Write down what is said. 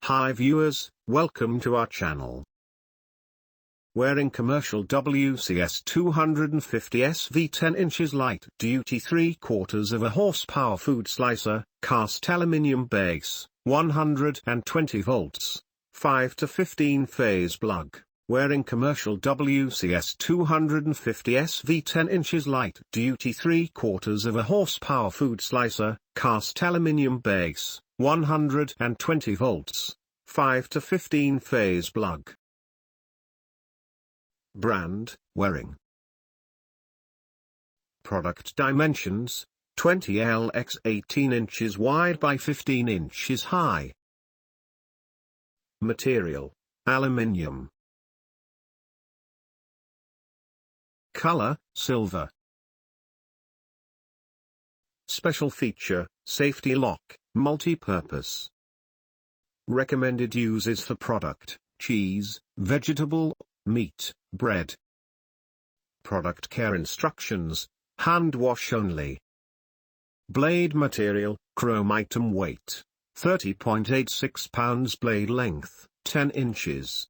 Hi viewers, welcome to our channel. Wearing commercial WCS 250 SV 10 inches light duty 3/4 of a horsepower food slicer, cast aluminium base, 120 volts, 5 to 15 phase plug. Wearing commercial WCS 250 SV 10 inches light duty 3/4 of a horsepower food slicer, cast aluminium base, 120 volts, 5 to 15 phase plug. Brand, Wearing. Product dimensions, 20L x 18 inches wide by 15 inches high. Material, aluminium. Color, silver. Special feature, safety lock, multi-purpose. Recommended uses for product, cheese, vegetable, meat, bread. Product care instructions, hand wash only. Blade material, chrome item weight, 30.86 pounds. Blade length, 10 inches.